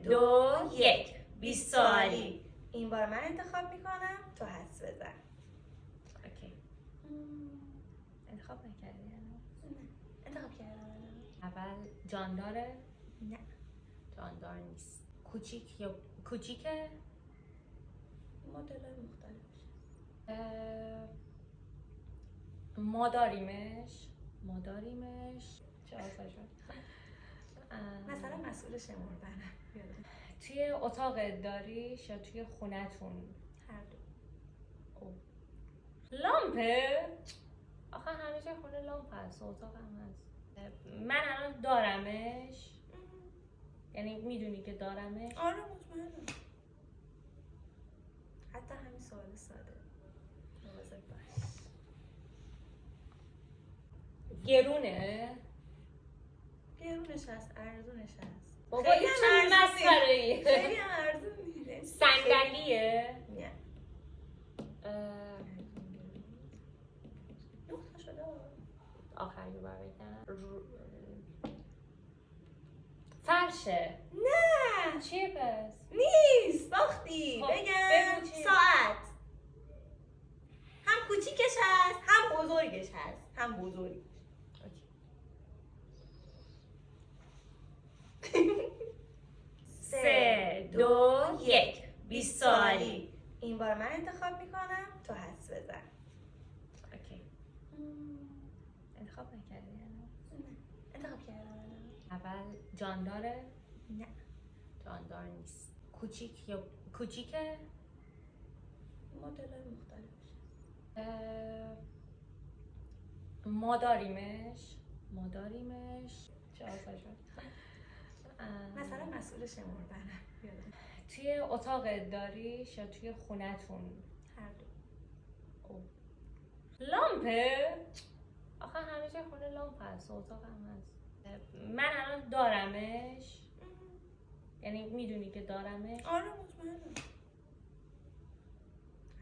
2 1 20 سوالی. این بار من انتخاب میکنم، تو حدس بزن. اوکی. انتخاب نکردی؟ نه، انتخاب کردم. اول جانداره؟ نه. جاندار نیست. کوچیکه؟ مدل‌های مختلفش. ما داریمش. چه آسا شد. مثلا مسئول شمردنم. توی اتاق داریش یا توی خونتون؟ هر دو. لامپه؟ آخه همه جای خونه لامپ هست، اتاق هم هست. من الان دارمش؟ یعنی میدونی که دارمش؟ آره مطمئنم. حتی همین سوال ساده. مواظب باش. گرونه؟ گرونش هست، ارزونش هست. بابا این چه مسخره‌ای؟ خیلی هم ارزون میده. صندلیه؟ نه. نقطه شده. آخری رو بگم. فرشه؟ نه. چیه پس؟ نیست، باختی. خب، بگم بگو چیه؟ ساعت. هم کوچیکش هست، هم بزرگش هست. هم بزرگ. 3 2 1 20 سوالی. این بار من انتخاب میکنم، تو حدس بزن. اوکی. انتخاب نکردی؟ انتخاب کردم. اول جانداره؟ نه. جاندار نیست. کوچیکه؟ مدل‌های مختلفش. ما داریمش. چه آسا شد. مثلا مسئول شمردنم. توی اتاق داریش یا توی خونتون؟ هر دو. لامپه؟ آخه همه جای خونه لامپ هست، اتاق هم هست. من الان دارمش؟ یعنی میدونی که دارمش؟ آره مطمئنم.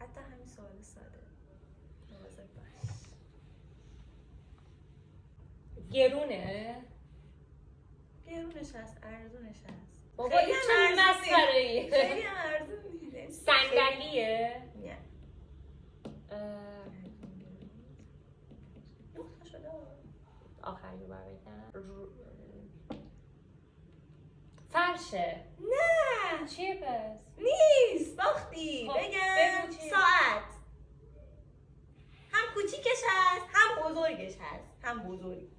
حتی همین سوال ساده. مواظب باش. گرونه؟ گرونش هست، ارزونش هست. بابا این چه مسخره‌ای؟ خیلی هم ارزون میده. صندلیه؟ نه. نقطه شده. آخری رو بگم. فرشه؟ نه. چیه پس؟ نیست، باختی. خب، بگم بگو چیه؟ ساعت. هم کوچیکش هست، هم بزرگش هست. هم بزرگ.